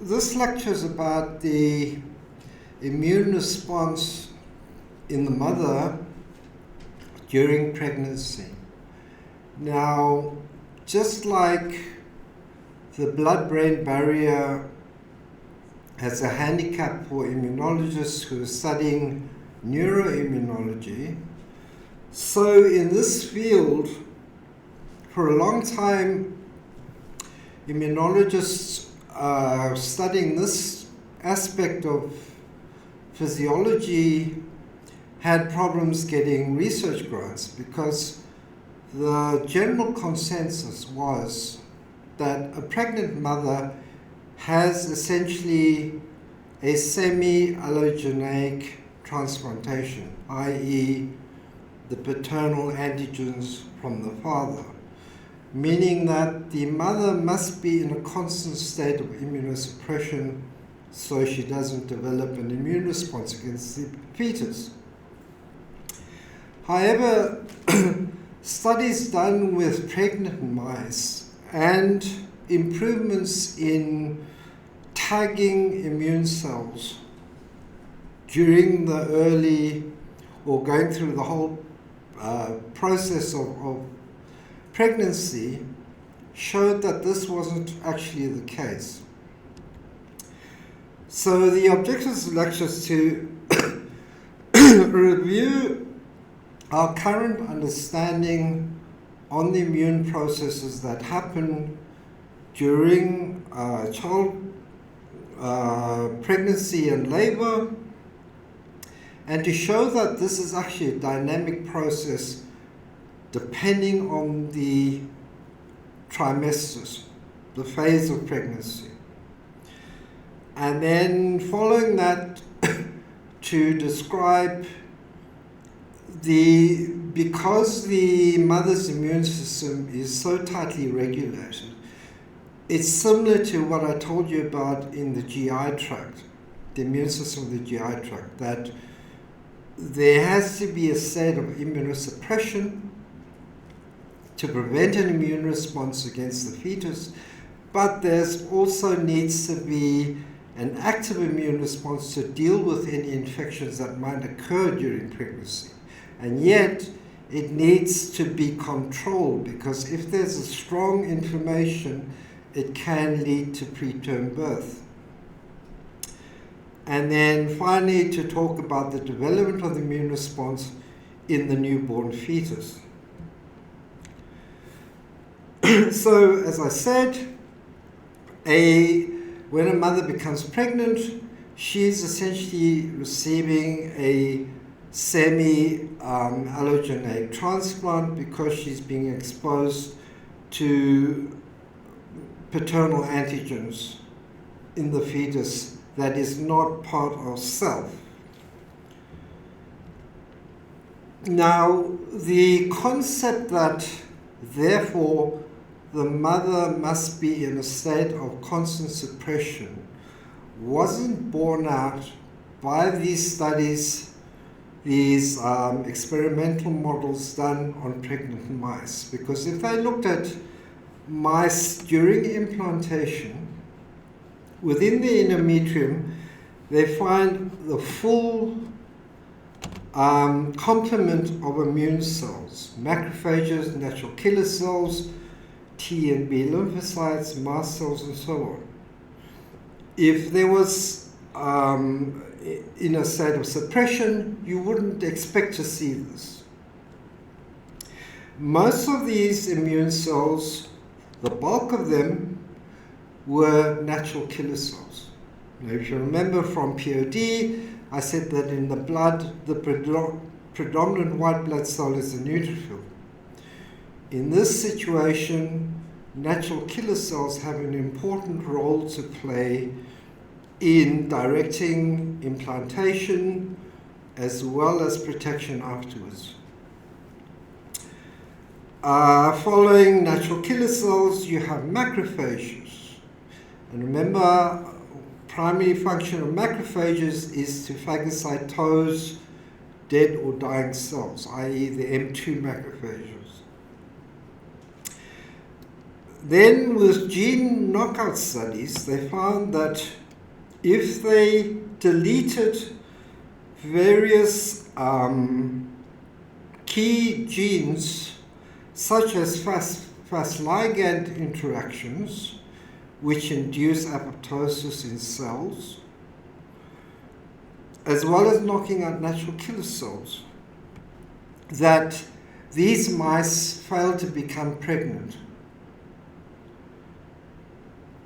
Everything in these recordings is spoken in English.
this lecture is about the immune response in the mother during pregnancy. Now, just like the blood-brain barrier has a handicap for immunologists who are studying neuroimmunology, so in this field, for a long time, immunologists studying this aspect of physiology had problems getting research grants because the general consensus was that a pregnant mother has essentially a semi-allogeneic transplantation, i.e. the paternal antigens from the father, meaning that the mother must be in a constant state of immunosuppression so she doesn't develop an immune response against the fetus. However, studies done with pregnant mice and improvements in tagging immune cells during the early or going through the whole process of pregnancy showed that this wasn't actually the case. So the objectives of the lecture is to review our current understanding on the immune processes that happen during pregnancy and labor, and to show that this is actually a dynamic process depending on the trimesters, the phase of pregnancy. And then following that, to describe because the mother's immune system is so tightly regulated, it's similar to what I told you about in the GI tract, the immune system of the GI tract, that there has to be a state of immunosuppression to prevent an immune response against the fetus, but there's also needs to be an active immune response to deal with any infections that might occur during pregnancy. And yet, it needs to be controlled because if there's a strong inflammation, it can lead to preterm birth. And then finally, to talk about the development of the immune response in the newborn fetus. So, as I said, when a mother becomes pregnant, she's essentially receiving a semi-allogeneic transplant because she's being exposed to paternal antigens in the fetus that is not part of self. Now, the concept that therefore the mother must be in a state of constant suppression wasn't borne out by these studies, these experimental models done on pregnant mice. Because if they looked at mice during implantation, within the endometrium, they find the full complement of immune cells, macrophages, natural killer cells, T and B lymphocytes, mast cells, and so on. If there was in a state of suppression, you wouldn't expect to see this. Most of these immune cells, the bulk of them, were natural killer cells. Now, if you remember from POD, I said that in the blood, the predominant white blood cell is the neutrophil. In this situation, natural killer cells have an important role to play in directing implantation as well as protection afterwards. Following natural killer cells, you have macrophages. And remember, primary function of macrophages is to phagocytose dead or dying cells, i.e. the M2 macrophages. Then with gene knockout studies, they found that if they deleted various key genes, such as fast ligand interactions, which induce apoptosis in cells, as well as knocking out natural killer cells, that these mice failed to become pregnant.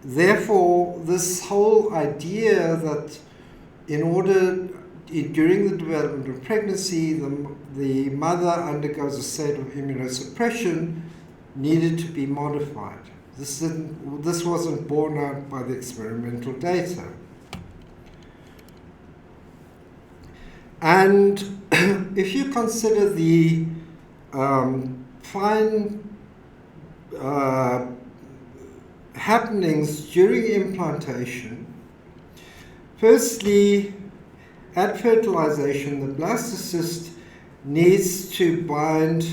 Therefore, this whole idea that during the development of pregnancy, the mother undergoes a state of immunosuppression needed to be modified. This wasn't borne out by the experimental data. And if you consider the fine happenings during implantation, firstly, at fertilization, the blastocyst needs to bind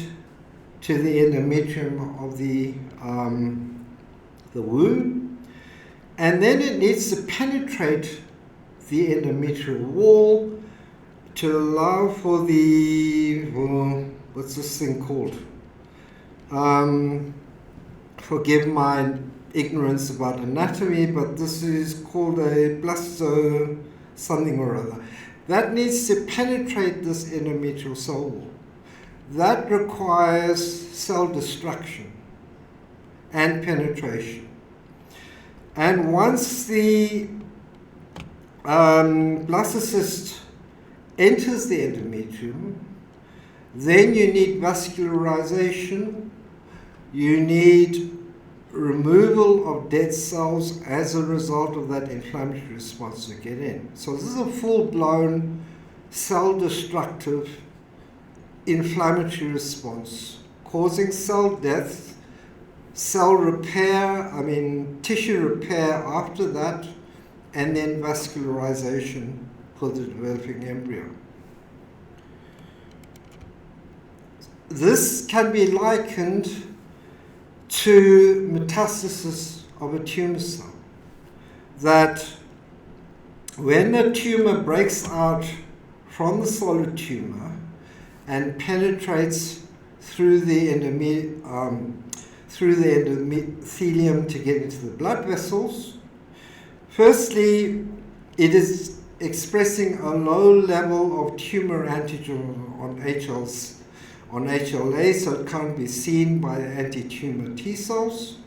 to the endometrium of the womb, and then it needs to penetrate the endometrial wall to allow for the, what's this thing called? Forgive my ignorance about anatomy, but this is called a blasto something or other. That needs to penetrate this endometrial cell wall. That requires cell destruction and penetration. And once the blastocyst enters the endometrium, then you need vascularization, you need removal of dead cells as a result of that inflammatory response to get in. So this is a full-blown cell-destructive inflammatory response causing cell death, cell repair, tissue repair after that, and then vascularization for the developing embryo. This can be likened to metastasis of a tumor cell. That when a tumor breaks out from the solid tumor and penetrates through the endothelium to get into the blood vessels, firstly, it is expressing a low level of tumor antigen on HLA, so it can't be seen by anti-tumor T cells.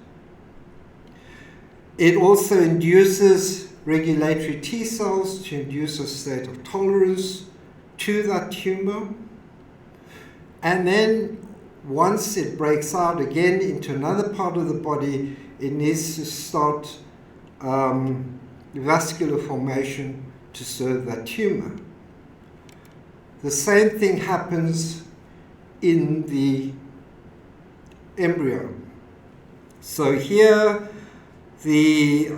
It also induces regulatory T cells to induce a state of tolerance to that tumor. And then once it breaks out again into another part of the body, it needs to start vascular formation to serve that tumor. The same thing happens in the embryo. So here the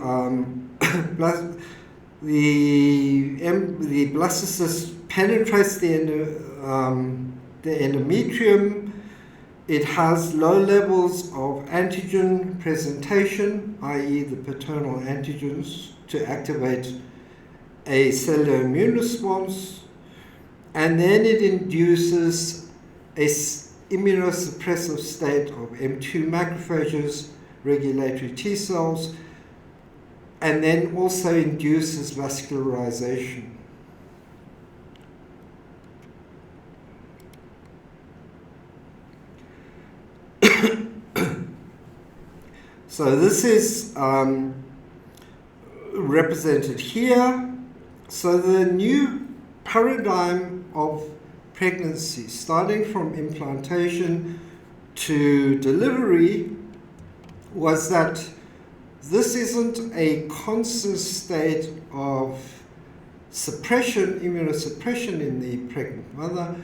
blastocyst penetrates the endometrium. It has low levels of antigen presentation, i.e. the paternal antigens, to activate a cellular immune response, and then it induces a immunosuppressive state of M2 macrophages, regulatory T cells, and then also induces vascularization. So this is represented here. So the new paradigm of pregnancy, starting from implantation to delivery, was that this isn't a constant state of suppression, immunosuppression in the pregnant mother,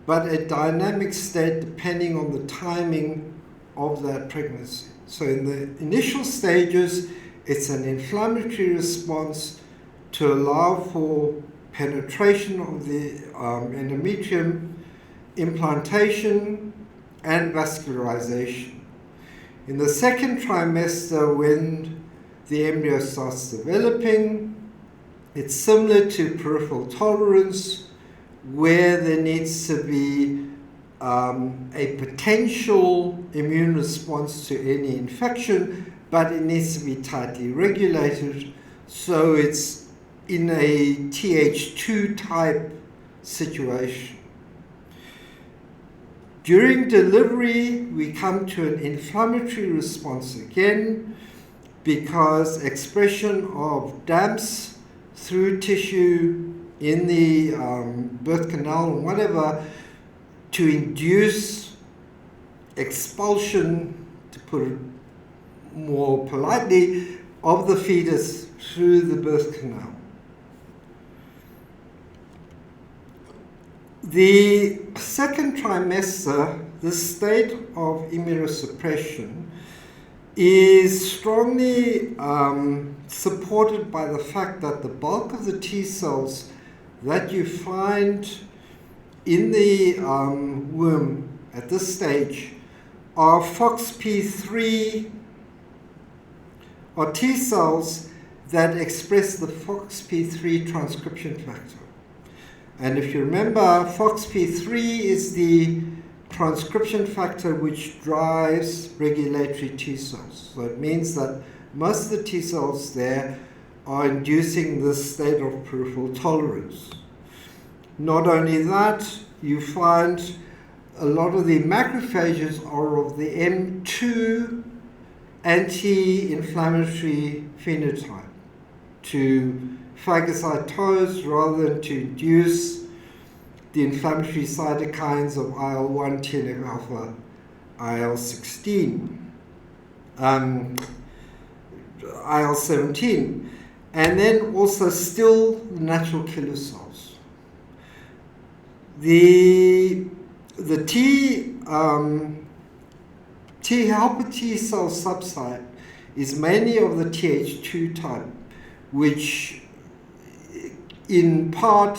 but a dynamic state depending on the timing of that pregnancy. So in the initial stages, it's an inflammatory response to allow for penetration of the endometrium, implantation, and vascularization. In the second trimester, when the embryo starts developing, it's similar to peripheral tolerance, where there needs to be a potential immune response to any infection, but it needs to be tightly regulated, so it's in a Th2 type situation. During delivery, we come to an inflammatory response again, because expression of DAMPs through tissue in the birth canal or whatever, to induce expulsion, to put it more politely, of the fetus through the birth canal. The second trimester, the state of immunosuppression is strongly supported by the fact that the bulk of the T cells that you find in the womb at this stage are FOXP3, or T cells that express the FOXP3 transcription factor. And if you remember, FOXP3 is the transcription factor which drives regulatory T cells. So it means that most of the T cells there are inducing this state of peripheral tolerance. Not only that, you find a lot of the macrophages are of the M2 anti-inflammatory phenotype to phagocytose rather than to induce the inflammatory cytokines of IL-1, TNF-alpha, IL-16, IL-17, and then also still the natural killer cells. The T helper T cell subtype is mainly of the Th2 type, which in part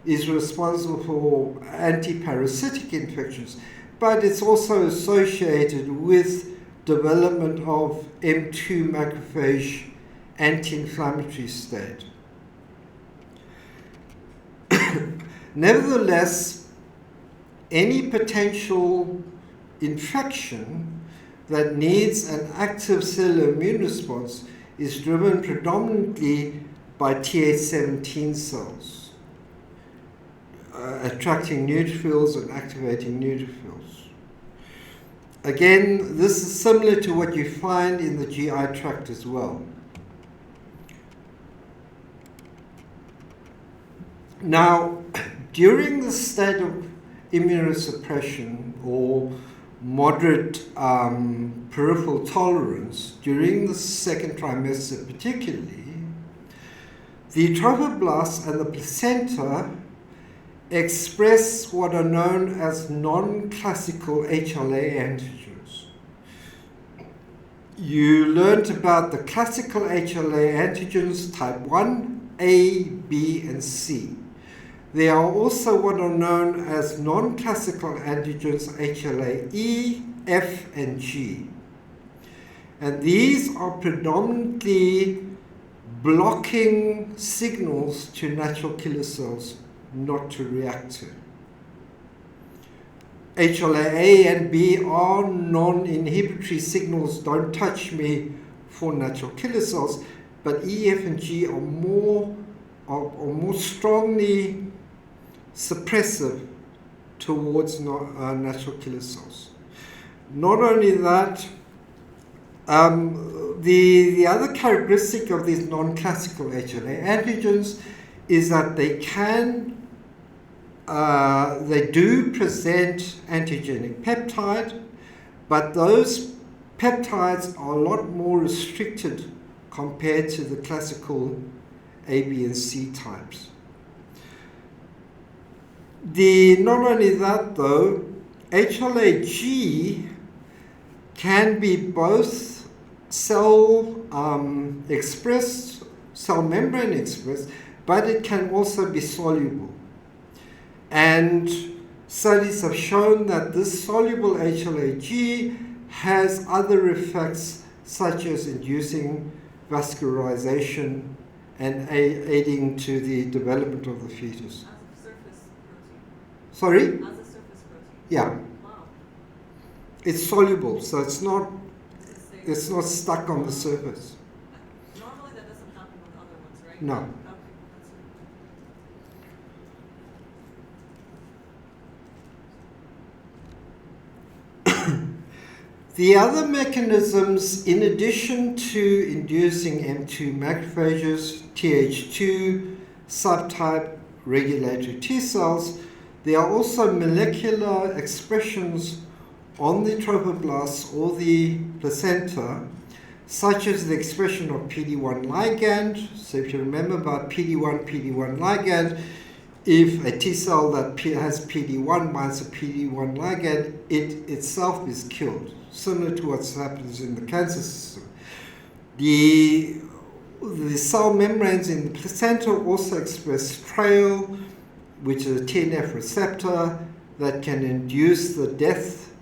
is responsible for antiparasitic infections, but it's also associated with development of M2 macrophage anti-inflammatory state. Nevertheless, any potential infection that needs an active cellular immune response is driven predominantly by Th17 cells, attracting neutrophils and activating neutrophils. Again, this is similar to what you find in the GI tract as well. Now, during the state of immunosuppression or moderate peripheral tolerance, during the second trimester particularly, the trophoblasts and the placenta express what are known as non-classical HLA antigens. You learned about the classical HLA antigens type 1, A, B, and C. There are also what are known as non-classical antigens HLA E, F, and G. And these are predominantly blocking signals to natural killer cells not to react to. HLA A and B are non-inhibitory signals, don't touch me, for natural killer cells, but E, F, and G are more strongly suppressive towards natural killer cells. Not only that, the other characteristic of these non-classical HLA antigens is that they do present antigenic peptide, but those peptides are a lot more restricted compared to the classical A, B, and C types. Not only that though, HLA-G can be both cell expressed, cell membrane expressed, but it can also be soluble. And studies have shown that this soluble HLA-G has other effects such as inducing vascularization and aiding to the development of the fetus. As a surface protein. Sorry? As a surface protein. Yeah. Wow. It's soluble, so it's not stuck on the surface. Normally that doesn't happen with other ones, right? No. Okay, The other mechanisms, in addition to inducing M2 macrophages, Th2 subtype regulatory T cells, there are also molecular expressions on the trophoblasts or the placenta, such as the expression of PD-1 ligand. So if you remember about PD-1 ligand, if a T cell that has PD-1 binds a PD-1 ligand, it itself is killed, similar to what happens in the cancer system. The cell membranes in the placenta also express TRAIL, which is a TNF receptor that can induce the death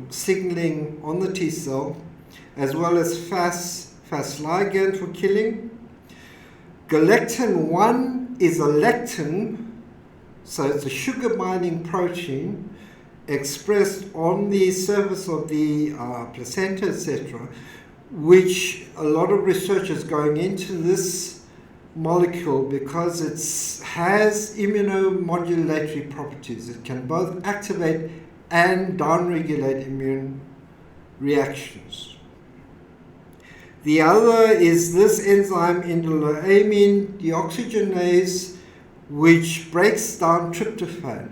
signaling on the T cell, as well as Fas ligand for killing. Galectin-1 is a lectin, so it's a sugar-binding protein expressed on the surface of the placenta, etc., which a lot of research is going into this molecule because it has immunomodulatory properties. It can both activate and downregulate immune reactions. The other is this enzyme indoleamine deoxygenase, which breaks down tryptophan.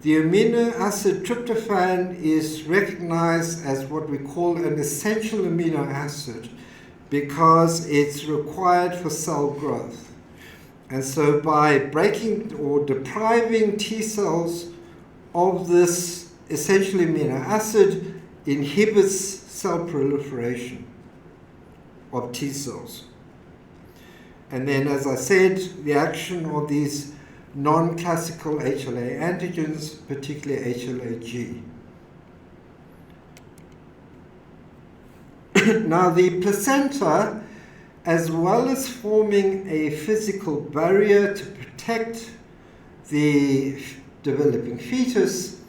The amino acid tryptophan is recognized as what we call an essential amino acid because it's required for cell growth. And so by breaking or depriving T cells of this essential amino acid inhibits cell proliferation of T cells. And then, as I said, the action of these non-classical HLA antigens, particularly HLA-G. Now, the placenta, as well as forming a physical barrier to protect the developing fetus,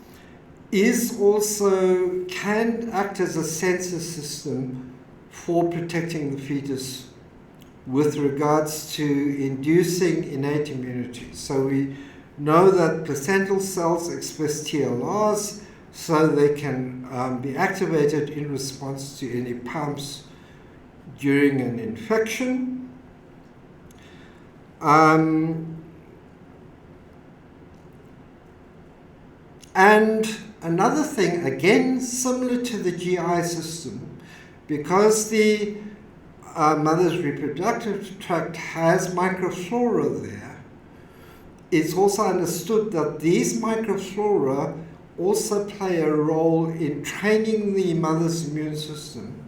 can act as a sensor system for protecting the fetus with regards to inducing innate immunity. So we know that placental cells express TLRs so they can be activated in response to any pumps during an infection. And another thing, again, similar to the GI system, because the mother's reproductive tract has microflora there, it's also understood that these microflora also play a role in training the mother's immune system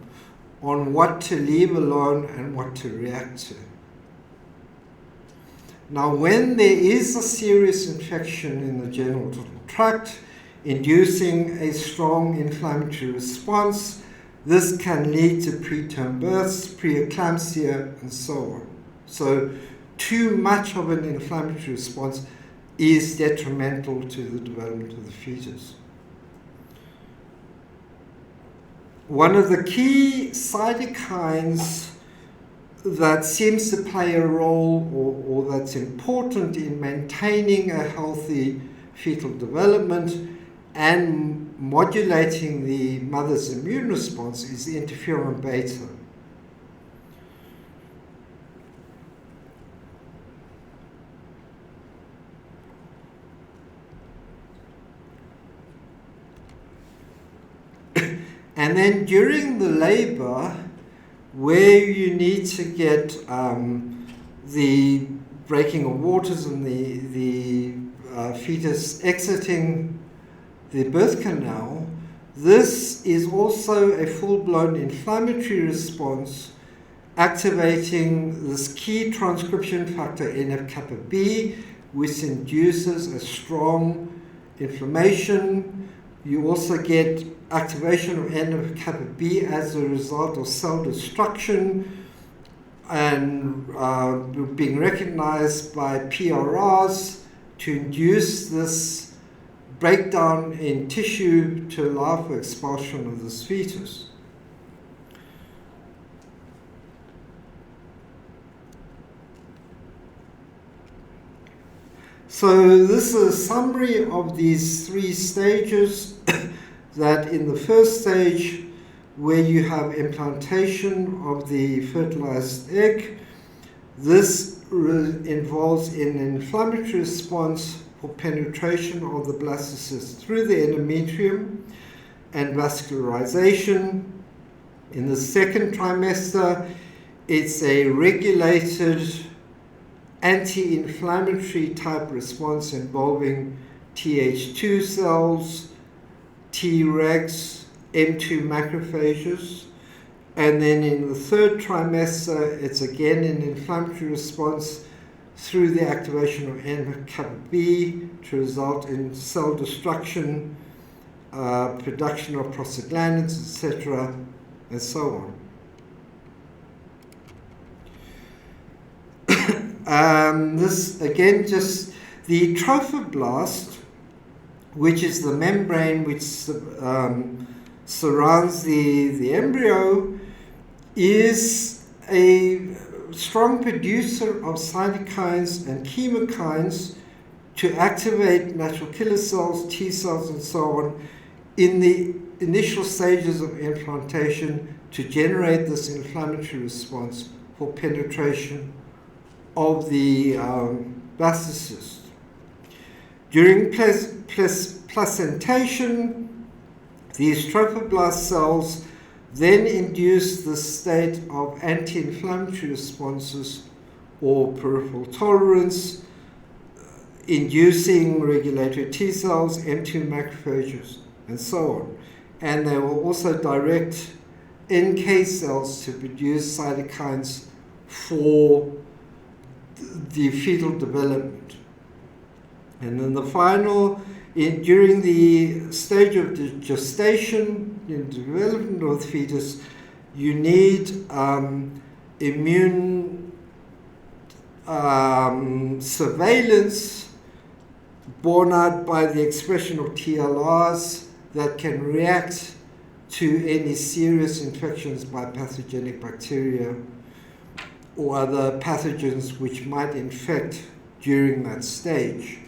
on what to leave alone and what to react to. Now, when there is a serious infection in the genital tract, inducing a strong inflammatory response, this can lead to preterm births, preeclampsia, and so on. So too much of an inflammatory response is detrimental to the development of the fetus. One of the key cytokines that seems to play a role or that's important in maintaining a healthy fetal development and modulating the mother's immune response is interferon beta. And then during the labor, where you need to get the breaking of waters and the fetus exiting the birth canal, this is also a full-blown inflammatory response activating this key transcription factor NF-kappa B, which induces a strong inflammation, You also get activation of NF-kappa B as a result of cell destruction and being recognized by PRRs to induce this breakdown in tissue to allow for expulsion of this fetus. So this is a summary of these three stages that in the first stage, where you have implantation of the fertilized egg, this involves an inflammatory response for penetration of the blastocyst through the endometrium and vascularization. In the second trimester, it's a regulated anti-inflammatory type response involving Th2 cells, Tregs, M2 macrophages. And then in the third trimester, it's again an inflammatory response through the activation of NF-kappa B to result in cell destruction, production of prostaglandins, etc., and so on. This again, just the trophoblast, which is the membrane which surrounds the embryo, is a strong producer of cytokines and chemokines to activate natural killer cells, T cells, and so on in the initial stages of implantation to generate this inflammatory response for penetration of the blastocyst. During placentation, these trophoblast cells then induce the state of anti-inflammatory responses or peripheral tolerance, inducing regulatory T cells, M2 macrophages, and so on. And they will also direct NK cells to produce cytokines for the fetal development. And then the final, during the stage of the gestation, in development of the fetus, you need immune surveillance borne out by the expression of TLRs that can react to any serious infections by pathogenic bacteria or other pathogens which might infect during that stage.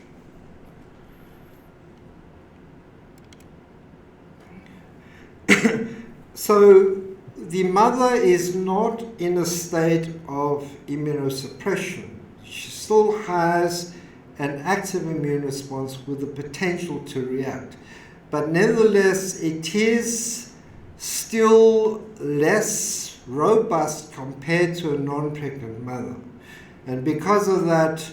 So the mother is not in a state of immunosuppression. She still has an active immune response with the potential to react. But nevertheless, it is still less robust compared to a non-pregnant mother. And because of that,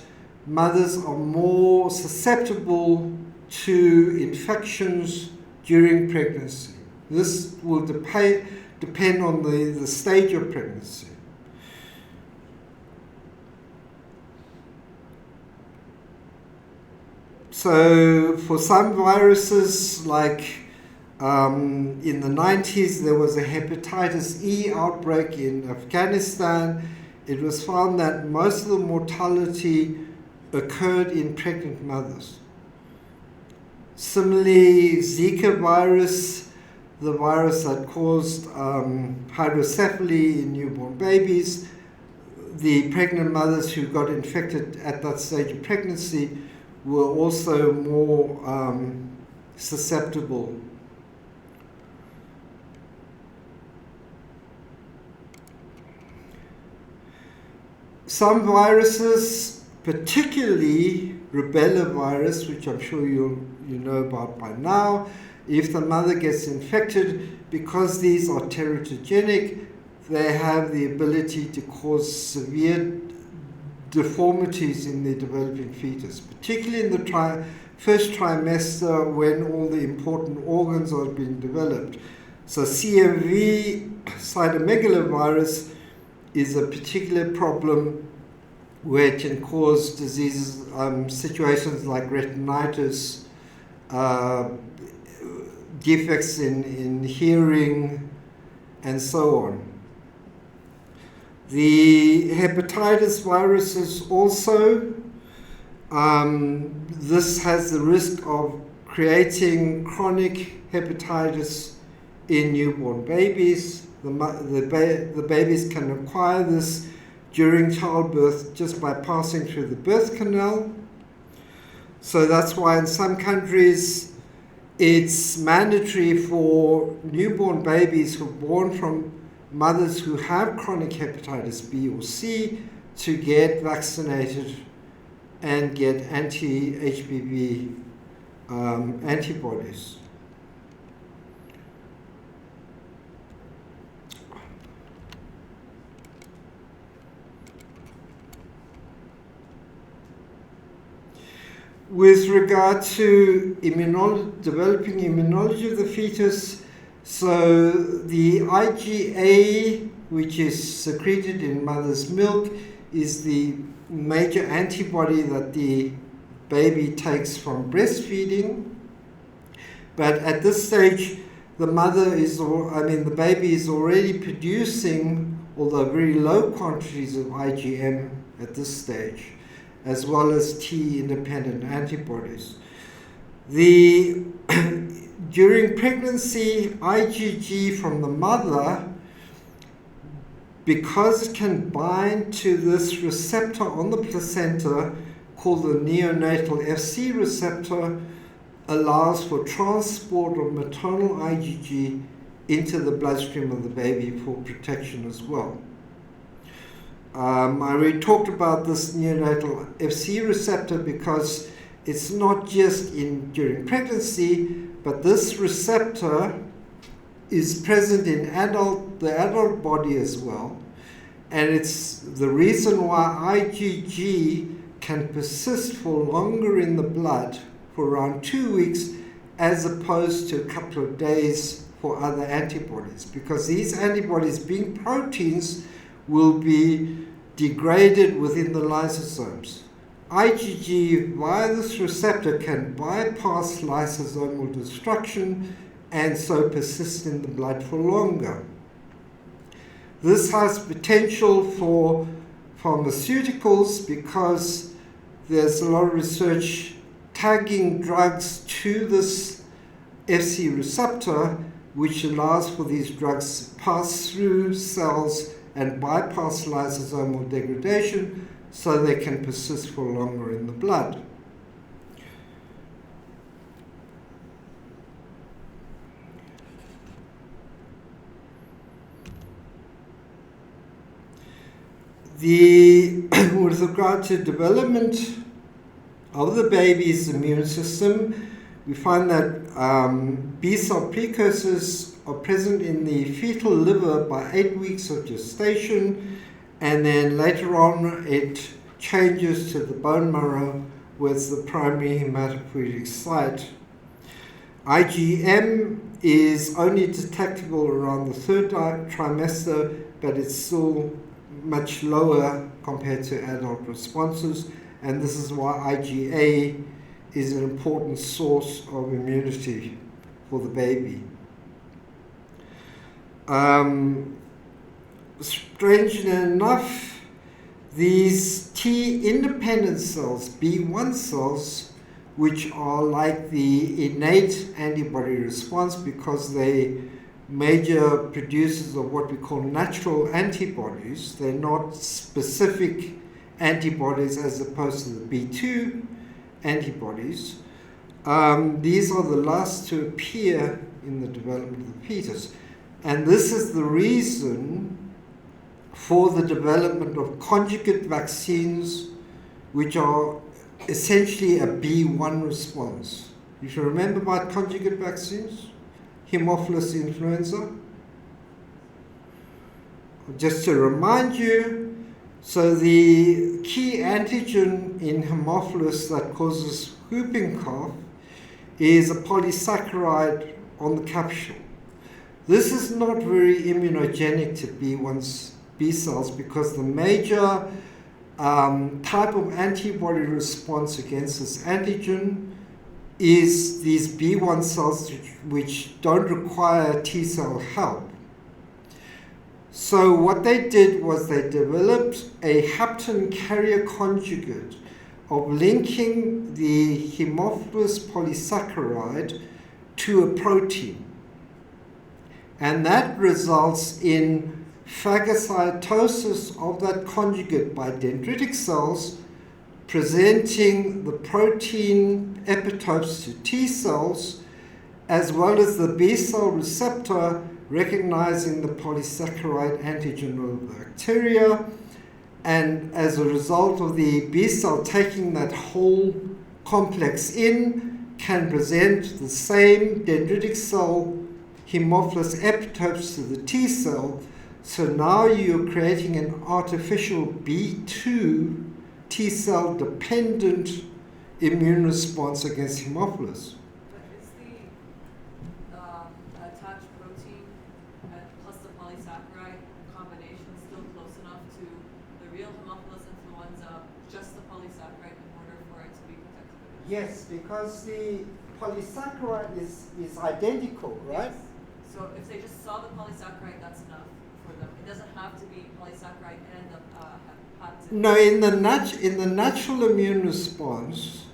mothers are more susceptible to infections during pregnancy. This will depend on the stage of pregnancy. So for some viruses, like in the 90s, there was a hepatitis E outbreak in Afghanistan. It was found that most of the mortality occurred in pregnant mothers. Similarly, Zika virus, the virus that caused hydrocephaly in newborn babies, the pregnant mothers who got infected at that stage of pregnancy were also more susceptible. Some viruses, particularly rubella virus, which I'm sure you know about by now, if the mother gets infected, because these are teratogenic, they have the ability to cause severe deformities in the developing fetus, particularly in the first trimester when all the important organs are being developed. So CMV, cytomegalovirus, is a particular problem where it can cause diseases, situations like retinitis, defects in hearing, and so on. The hepatitis viruses also, this has the risk of creating chronic hepatitis in newborn babies. The babies can acquire this during childbirth just by passing through the birth canal. So that's why in some countries it's mandatory for newborn babies who are born from mothers who have chronic hepatitis B or C to get vaccinated and get anti-HBV antibodies. With regard to developing immunology of the fetus, so the IgA, which is secreted in mother's milk, is the major antibody that the baby takes from breastfeeding. But at this stage, the baby is already producing, although very low quantities of IgM at this stage, as well as T-independent antibodies. During pregnancy, IgG from the mother, because it can bind to this receptor on the placenta called the neonatal Fc receptor, allows for transport of maternal IgG into the bloodstream of the baby for protection as well. I already talked about this neonatal Fc receptor because it's not just during pregnancy, but this receptor is present in the adult body as well. And it's the reason why IgG can persist for longer in the blood, for around 2 weeks, as opposed to a couple of days for other antibodies. Because these antibodies, being proteins, will be degraded within the lysosomes. IgG, via this receptor, can bypass lysosomal destruction and so persist in the blood for longer. This has potential for pharmaceuticals because there's a lot of research tagging drugs to this Fc receptor, which allows for these drugs to pass through cells and bypass lysosomal degradation so they can persist for longer in the blood. With regard to development of the baby's immune system, we find that B-cell precursors are present in the fetal liver by 8 weeks of gestation, and then later on it changes to the bone marrow, where it's the primary hematopoietic site. IgM is only detectable around the third trimester, but it's still much lower compared to adult responses, and this is why IgA is an important source of immunity for the baby. Strangely enough, these T-independent cells, B1 cells, which are like the innate antibody response because they major producers of what we call natural antibodies. They're not specific antibodies as opposed to the B2 antibodies. These are the last to appear in the development of the fetus. And this is the reason for the development of conjugate vaccines, which are essentially a B1 response. You should remember about conjugate vaccines. Haemophilus influenza. Just to remind you, so the key antigen in Haemophilus that causes whooping cough is a polysaccharide on the capsule. This is not very immunogenic to B cells because the major type of antibody response against this antigen is these B1 cells which don't require T cell help. So what they did was they developed a hapten carrier conjugate of linking the Haemophilus polysaccharide to a protein. And that results in phagocytosis of that conjugate by dendritic cells, presenting the protein epitopes to T cells, as well as the B cell receptor recognizing the polysaccharide antigen of the bacteria. And as a result of the B cell taking that whole complex in, can present the same dendritic cell Haemophilus epitopes to the T cell. So now you're creating an artificial B2 T cell dependent immune response against Haemophilus. But is the attached protein plus the polysaccharide combination still close enough to the real Haemophilus influenza, just the polysaccharide, in order for it to be protected? Yes, because the polysaccharide is identical, right? Yes. So if they just saw the polysaccharide, that's enough for them. It doesn't have to be polysaccharide and the hapten. No, in the natural immune response,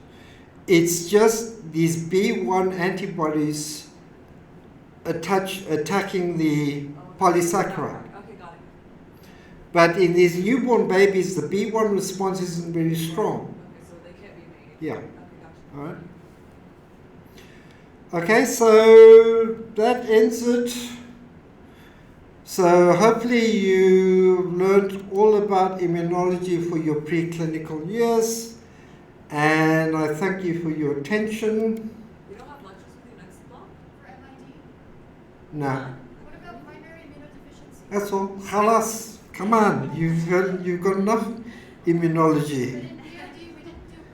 it's just these B1 antibodies attacking the polysaccharide. Okay, got it. But in these newborn babies, the B1 response isn't very strong. Okay, so they can't be made. Yeah. Okay, gotcha. All right. Okay, so that ends it. So hopefully you learned all about immunology for your preclinical years, and I thank you for your attention. You don't have lectures with you next block? For MIT? No, What about primary immunodeficiency? that's all. Khalas, come on, you've got enough immunology. But in